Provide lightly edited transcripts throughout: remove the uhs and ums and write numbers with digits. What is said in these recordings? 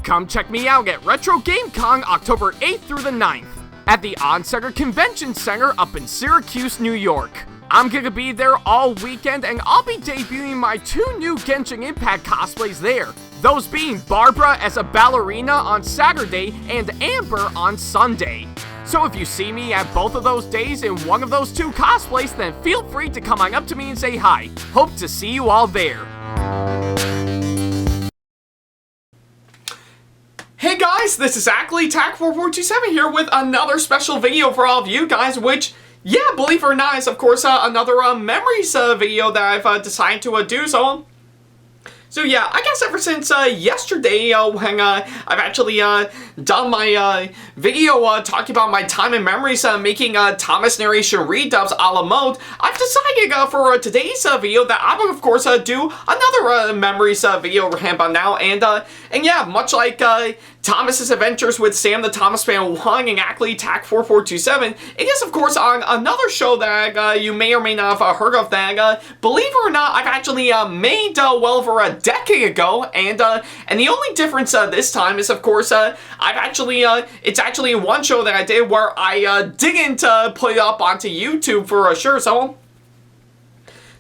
Come check me out at Retro GameCon October 8th through the 9th at the OnSega Convention Center up in Syracuse, New York. I'm gonna be there all weekend, and I'll be debuting my 2 new Genshin Impact cosplays there. Those being Barbara as a ballerina on Saturday and Amber on Sunday. So if you see me at both of those days in one of those 2 cosplays, then feel free to come on up to me and say hi. Hope to see you all there. Hey guys, this is Ackleyattack4427 here with another special video for all of you guys, which, yeah, believe it or not, is of course another memories video that I've decided to do. So yeah, I guess ever since yesterday when I've actually done my video talking about my time and memories making Thomas narration redubs a la mode, I've decided for today's video that I will of course do another memories video about now, and yeah, much like Thomas's adventures with Sam the Thomas Fan 1 and Ackleyattack4427, it is of course on another show that you may or may not have heard of that, believe it or not, I've actually made well over a decade ago, and the only difference this time is of course I've actually it's actually one show that I did where I didn't put it up onto YouTube for sure.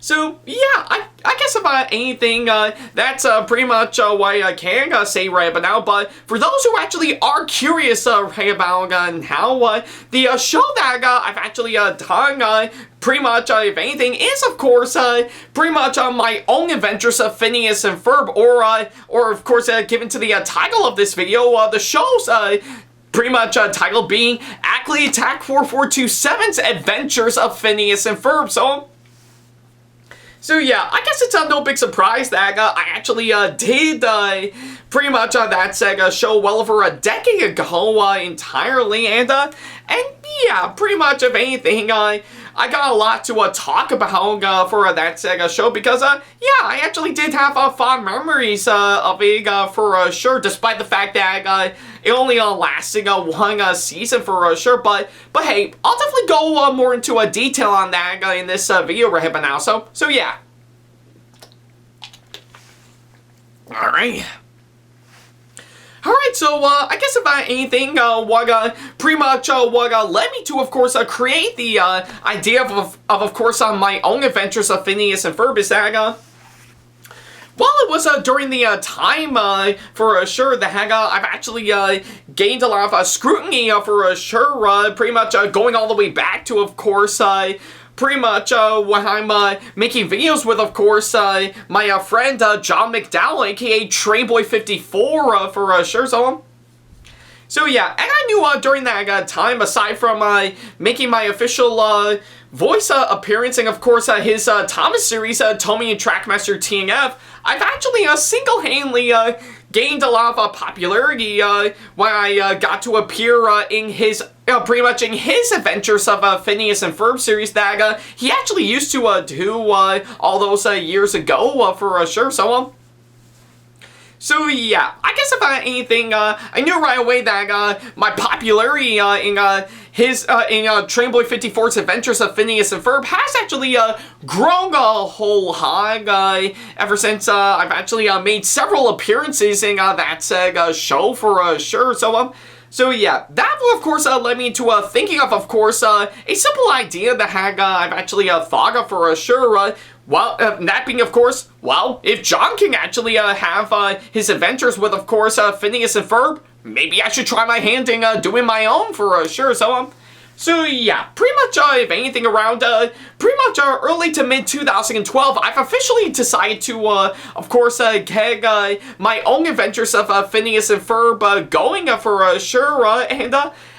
So yeah, I guess about anything, that's pretty much what I can say right about now. But for those who actually are curious right about how the show that I've actually done, pretty much, if anything, is of course pretty much my own adventures of Phineas and Ferb, or of course given to the title of this video, the show's pretty much title being Ackleyattack4427's Adventures of Phineas and Ferb. So yeah, I guess it's no big surprise that I actually did pretty much that Sega show well over a decade ago entirely, and yeah, pretty much if anything, I got a lot to talk about for that Sega show, because yeah, I actually did have fond memories of it for sure, despite the fact that it only lasted one season for sure. But hey, I'll definitely go more into detail on that in this video right about now. So yeah. Alright, so I guess about anything, what pretty much what led me to, of course, create the idea of course, my own adventures of Phineas and Ferb is that, well, it was during the time, for sure, that I've actually gained a lot of scrutiny for sure, pretty much going all the way back to, of course, pretty much when I'm making videos with, of course, my friend John McDowell, aka Trainboy54, for sure. So yeah, and I knew during that time, aside from making my official voice appearance and, of course, his Thomas series, Tommy and Trackmaster TNF, I've actually single-handedly gained a lot of popularity when I got to appear in his, pretty much in his Adventures of Phineas and Ferb series that he actually used to do all those years ago for sure. So yeah, I guess about anything, I knew right away that my popularity in his Trainboy54's Adventures of Phineas and Ferb has actually grown a whole hog ever since I've actually made several appearances in that show for sure. So yeah, that will of course lead me to thinking of course a simple idea that I've actually thought of for sure. Well, that being, of course, well, if John can actually have his adventures with, of course, Phineas and Ferb, maybe I should try my hand in doing my own for sure. So yeah, pretty much, if anything, around pretty much early to mid 2012, I've officially decided to, of course, get my own adventures of Phineas and Ferb going for sure,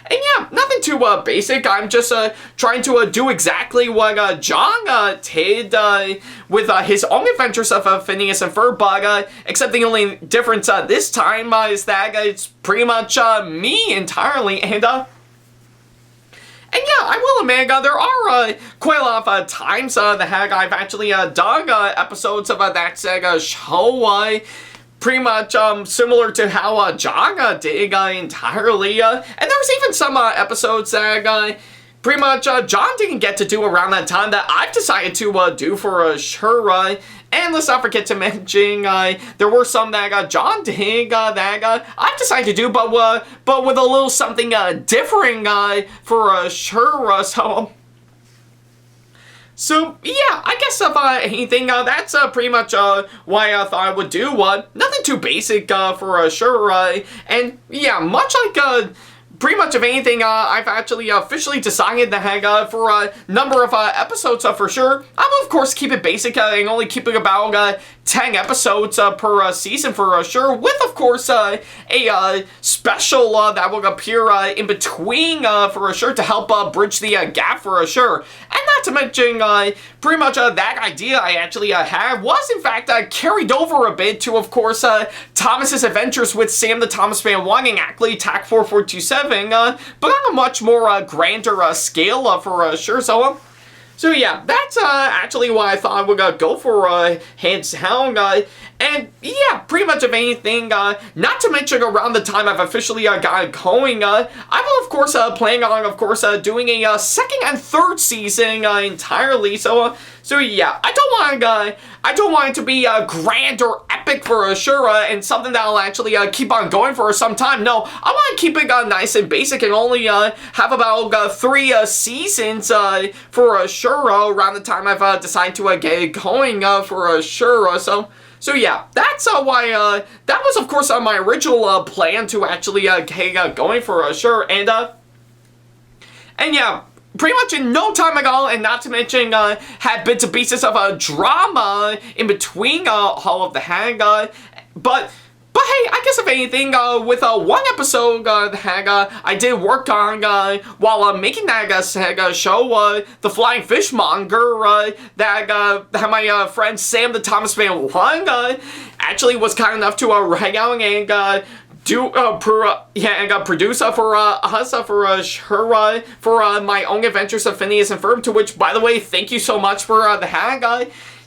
and yeah, nothing too basic. I'm just trying to do exactly what John did with his own adventures of Phineas and Ferb, but except the only difference this time is that it's pretty much me entirely, and yeah, I will admit, there are quite a lot of times that I've actually done episodes of that Sega show, pretty much similar to how John did entirely, and there was even some episodes that pretty much John didn't get to do around that time that I've decided to do for sure. And let's not forget to mention, there were some that John did that I've decided to do, but with a little something different for sure. So yeah, I guess if anything, that's pretty much why I thought I would do. Nothing too basic for sure. And yeah, much like pretty much of anything, I've actually officially decided that for a number of episodes for sure, I will of course keep it basic and only keep it about 10 episodes per season for sure, with of course a special that will appear in between for sure to help bridge the gap for sure. And not to mention, pretty much that idea I actually have was in fact carried over a bit to of course Thomas's adventures with Sam the Thomas Fan 1 and Ackleyattack4427, but on a much more grander scale for sure. So yeah, that's actually why I thought I would go for hands down. And yeah, pretty much of anything, not to mention around the time I've officially got it going, I will of course plan on of course doing a second and third season entirely. So yeah, I don't want it to be grand or epic for sure, and something that'll actually keep on going for some time. No, I want to keep it nice and basic and only have about 3 seasons for sure around the time I've decided to get it going for sure. So yeah, that's why that was of course my original plan to actually get going for sure, and yeah. Pretty much in no time ago, and not to mention had bits and pieces of a drama in between all of the hang, but hey, I guess if anything, with one episode that I did work on while making that show, The Flying Fishmonger, that my friend Sam the Thomas Fan 1 actually was kind enough to write out and produce for us for my own adventures of Phineas and Ferb, to which, by the way, thank you so much for the hang.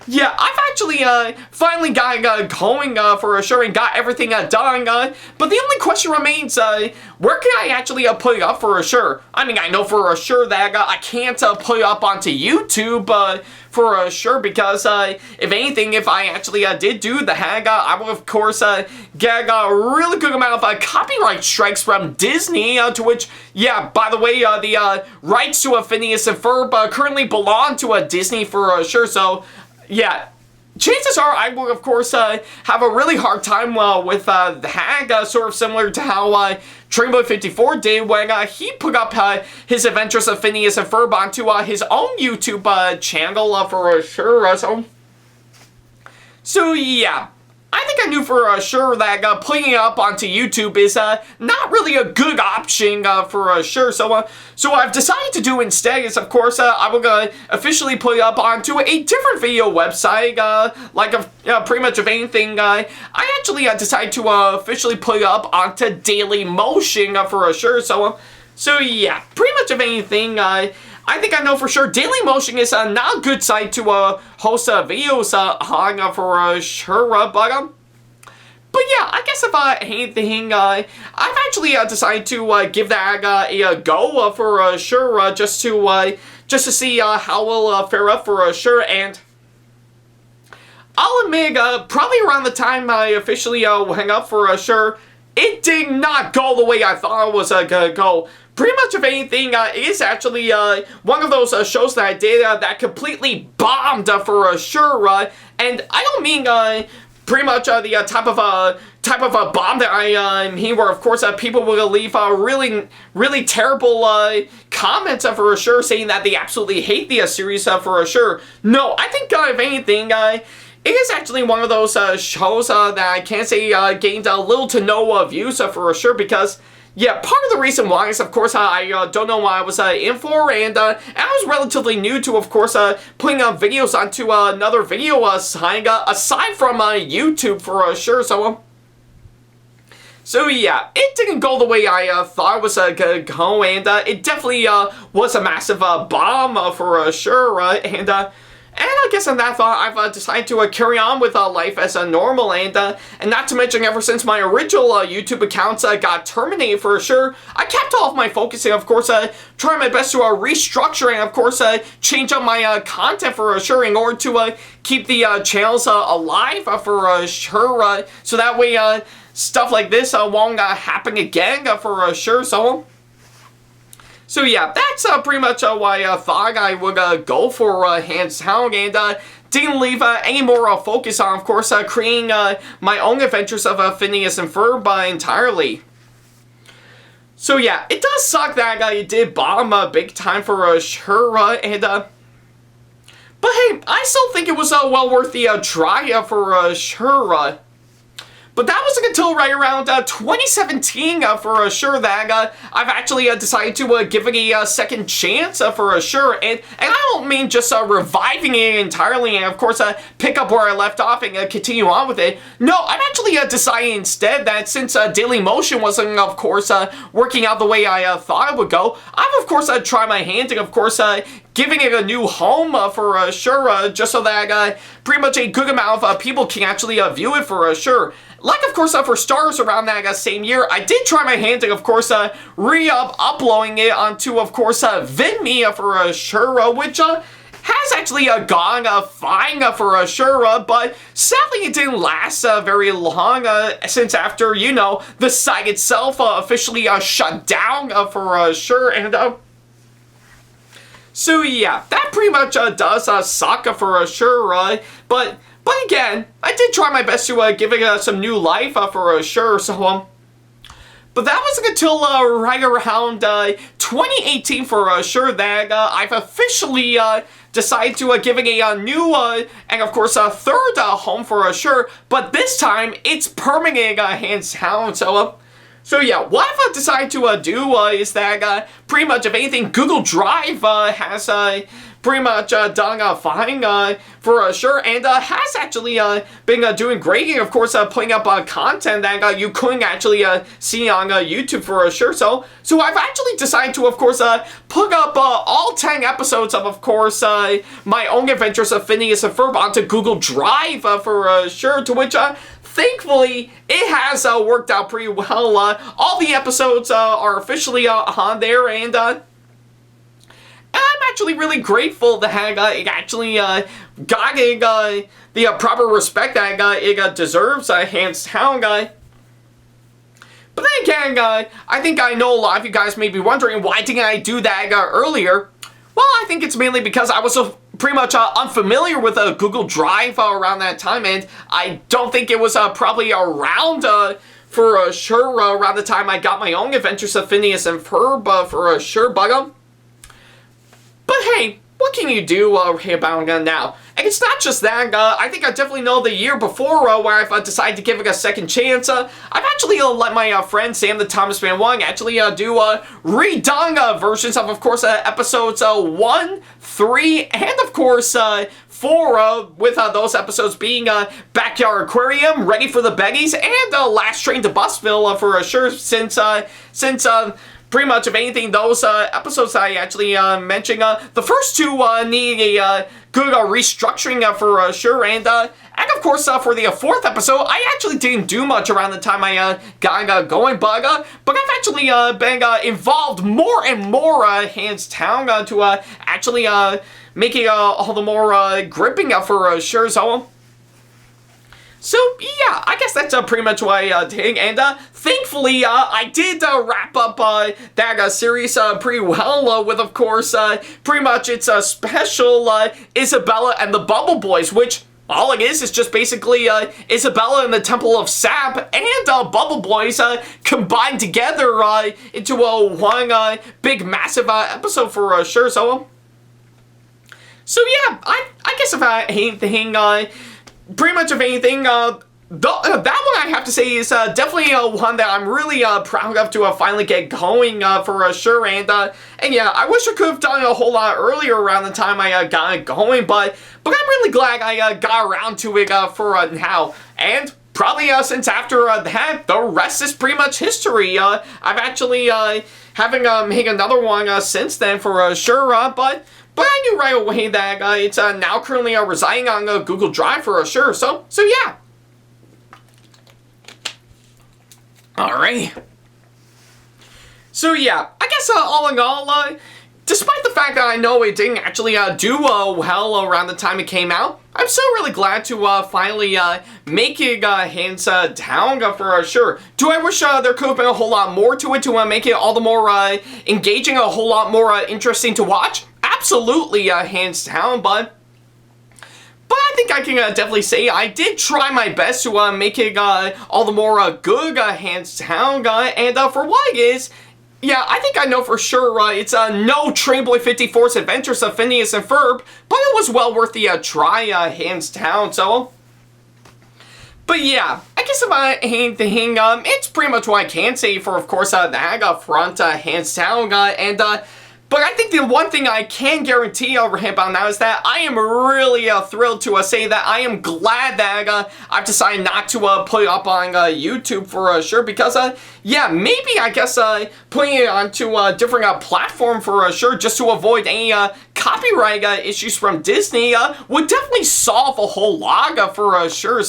Yeah, I've actually finally got going for sure and got everything done, but the only question remains, where can I actually put it up for sure? I mean, I know for sure that I can't put it up onto YouTube for sure, because if anything, if I actually did do the hang, I will of course get a really good amount of copyright strikes from Disney, to which, yeah, by the way, the rights to Phineas and Ferb currently belong to Disney for sure, so yeah, chances are I will, of course, have a really hard time with the hang, sort of similar to how Trainboy54 did when he put up his adventures of Phineas and Ferb onto his own YouTube channel for sure. So yeah. I think I knew for sure that putting it up onto YouTube is not really a good option for sure. So what I've decided to do instead is, of course, I will officially put it up onto a different video website, pretty much of anything. I actually decided to officially put it up onto Dailymotion for sure. So yeah, pretty much of anything. I think I know for sure Dailymotion is not a good site to host videos on for sure, but yeah, I guess if anything, I've actually decided to give that a go for sure, just to see how we'll fare up for sure. And I'll admit, probably around the time I officially hang up for sure, it did not go the way I thought it was gonna go. Pretty much of anything, it is actually one of those shows that I did that completely bombed for sure. And I don't mean pretty much the type of a bomb that I mean, where of course people will leave really terrible comments for sure, saying that they absolutely hate the series for sure. No, I think if anything, it is actually one of those shows that I can't say gained little to no views for sure, because yeah, part of the reason why is, of course, I don't know what I was in for, and I was relatively new to, of course, putting videos onto another video site, aside from YouTube for sure, so yeah, it didn't go the way I thought it was gonna go, and it definitely was a massive bomb for sure, And I guess on that thought, I've decided to carry on with life as normal, and not to mention, ever since my original YouTube accounts got terminated for sure, I kept all of my focusing, of course, trying my best to restructure and, of course, change up my content for sure in order to keep the channels alive for sure, so that way stuff like this won't happen again for sure. So yeah, that's pretty much why I thought I would go for hands down, and didn't leave any more focus on, of course, creating my own adventures of Phineas and Ferb entirely. So yeah, it does suck that it did bomb big time for sure, but hey, I still think it was well worth the try for sure. But that wasn't until right around 2017 for sure that I've actually decided to give it a second chance for sure. And I don't mean just reviving it entirely and, of course, pick up where I left off and continue on with it. No, I've actually decided instead that since Dailymotion wasn't, of course, working out the way I thought it would go, I've, of course, tried my hand and, of course, giving it a new home for sure, just so that pretty much a good amount of people can actually view it for sure. Like, of course, for stars around that same year, I did try my hand at, of course, uploading it onto, of course, VidMe for sure, which has actually gone fine for sure, but sadly it didn't last very long, since after, you know, the site itself officially shut down for sure, and so yeah, that pretty much does suck for sure, but again, I did try my best to give it some new life for sure, so but that wasn't until right around 2018 for sure that I've officially decided to give it a new and, of course, a third home for sure, but this time it's permanent hands down, so yeah, what I've decided to do is that pretty much, if anything, Google Drive has pretty much done fine for sure, and has actually been doing great, and, of course, putting up content that you couldn't actually see on YouTube for sure. So I've actually decided to, of course, put up all 10 episodes of course, my own adventures of Phineas and Ferb onto Google Drive for sure, to which thankfully, it has worked out pretty well. All the episodes are officially on there, and I'm actually really grateful that it actually got the proper respect that it deserves, hands down. But then again, I think I know a lot of you guys may be wondering, why didn't I do that earlier? Well, I think it's mainly because I was pretty much unfamiliar with Google Drive around that time, and I don't think it was probably around for sure around the time I got my own adventures of Phineas and Ferb for sure, but hey, what can you do about it now? And it's not just that, I think I definitely know the year before where I've decided to give it a second chance. I've actually let my friend SamTheThomasFan1 actually do redone versions of course, episodes 1, 3, and of course 4, with those episodes being Backyard Aquarium, Ready for the Beggies, and Last Train to Bustville for sure, since pretty much, if anything, those episodes I actually mentioned, the first two need a good restructuring for sure, and of course, for the fourth episode, I actually didn't do much around the time I got going, but I've actually been involved more and more, hands down, to actually make it all the more gripping for sure, So, yeah, I guess that's pretty much what I did, and thankfully, I did wrap up that series pretty well with, of course, pretty much its special Isabella and the Bubble Boys, which all it is just basically Isabella and the Temple of Sap and Bubble Boys combined together into one big, massive episode for sure, so yeah, I guess if anything, pretty much, if anything, that one I have to say is definitely one that I'm really proud of to finally get going for sure, and yeah, I wish I could have done it a whole lot earlier around the time I got it going, but I'm really glad I got around to it for now, and probably since after that, the rest is pretty much history. I've actually haven't made another one since then for sure, but but I knew right away that it's now currently residing on Google Drive for sure. So yeah. Alright. So yeah, I guess all in all, despite the fact that I know it didn't actually do well around the time it came out, I'm still really glad to finally make it hands down for sure. Do I wish there could have been a whole lot more to it to make it all the more engaging, a whole lot more interesting to watch? Absolutely, hands down, but I think I can definitely say I did try my best to make it all the more good, hands down, and for what it is, yeah, I think I know for sure it's no Trainboy54's Adventures of Phineas and Ferb, but it was well worth the try, hands down, so. But yeah, I guess if I ain't the thing, it's pretty much what I can say for, of course, the front, hands down, and but I think the one thing I can guarantee over here about now is that I am really thrilled to say that I am glad that I've decided not to put it up on YouTube for sure, because yeah, maybe I guess putting it onto a different platform for sure, just to avoid any copyright issues from Disney, would definitely solve a whole lot for sure.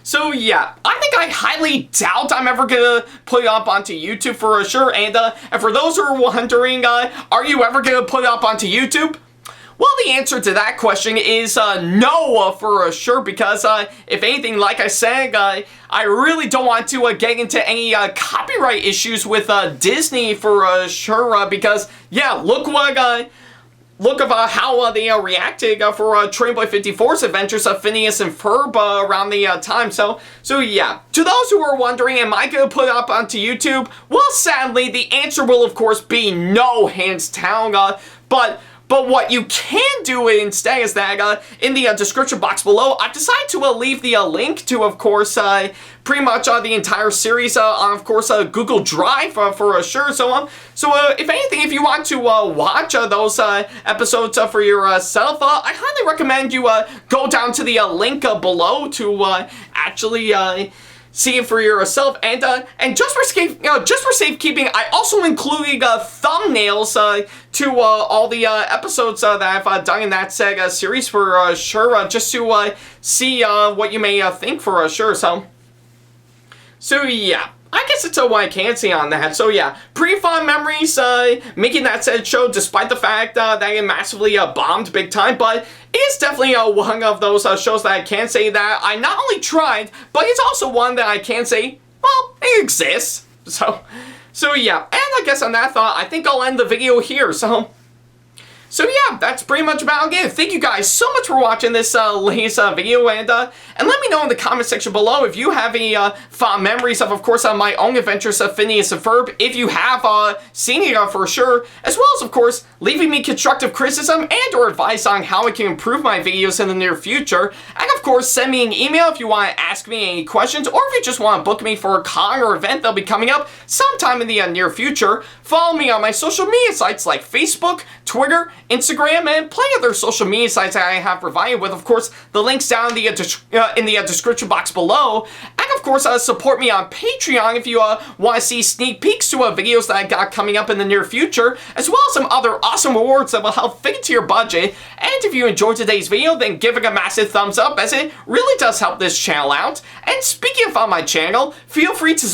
So yeah, I think I highly doubt I'm ever gonna put it up onto YouTube for sure, and for those who are wondering, are you ever gonna put it up onto YouTube? Well, the answer to that question is no for sure, because if anything, like I said, I really don't want to get into any copyright issues with Disney for sure, because yeah, look at how they reacted for Trainboy54's Adventures of Phineas and Ferb around the time. So yeah, to those who are wondering, am I going to put it up onto YouTube? Well, sadly, the answer will, of course, be no, hands down. But what you can do instead is that in the description box below, I've decided to leave the link to, of course, pretty much the entire series on, of course, Google Drive for sure. So if anything, if you want to watch those episodes for yourself, I highly recommend you go down to the link below to actually see it for yourself, and just for safekeeping, I also included thumbnails to all the episodes that I've done in that saga series for sure, just to see what you may think for sure. So yeah, I guess it's what I can say on that. So yeah, pretty fond memories making that said show, despite the fact that it massively bombed big time, but it is definitely one of those shows that I can say that I not only tried, but it's also one that I can say, well, it exists. So yeah, and I guess on that thought, I think I'll end the video here. So yeah, that's pretty much about it. Thank you guys so much for watching this latest video, and let me know in the comment section below if you have any fond memories of course, my own Adventures of Phineas and Ferb, if you have seen it for sure, as well as, of course, leaving me constructive criticism and or advice on how I can improve my videos in the near future, and of course, send me an email if you want to ask me any questions, or if you just want to book me for a con or event that'll be coming up sometime in the near future. Follow me on my social media sites like Facebook, Twitter, Instagram, and plenty of other social media sites that I have provided with, of course, the links down in the description box below. And of course, support me on Patreon if you want to see sneak peeks to videos that I got coming up in the near future, as well as some other awesome rewards that will help fit into your budget. And if you enjoyed today's video, then give it a massive thumbs up, as it really does help this channel out. And speaking of my channel, feel free to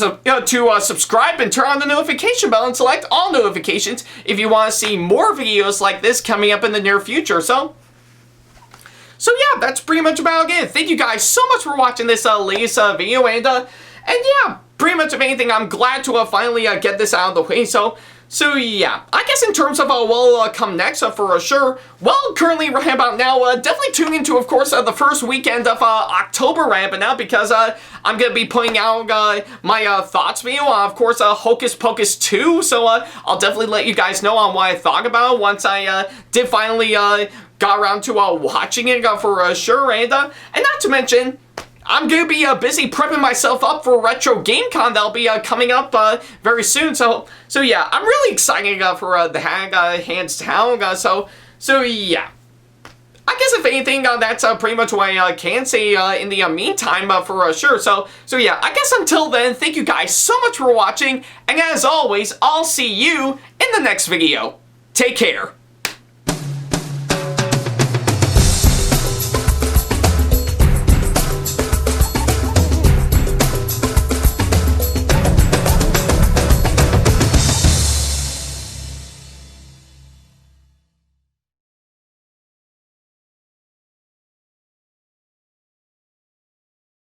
subscribe and turn on the notification bell and select all notifications if you want to see more videos like this coming up in the near future. So yeah, that's pretty much about it. Thank you guys so much for watching this latest video, and yeah, pretty much of anything, I'm glad to finally get this out of the way. So yeah, I guess in terms of what will come next for sure, well, currently right about now, definitely tune into, of course, the first weekend of October right about now, because I'm going to be putting out my thoughts video on, of course, Hocus Pocus 2, so I'll definitely let you guys know on what I thought about it once I did finally got around to watching it for sure, and not to mention, I'm going to be busy prepping myself up for Retro Game Con that'll be coming up very soon. So yeah, I'm really excited for the hands down. So yeah. I guess if anything, that's pretty much what I can say in the meantime for sure. So yeah, I guess until then, thank you guys so much for watching. And as always, I'll see you in the next video. Take care.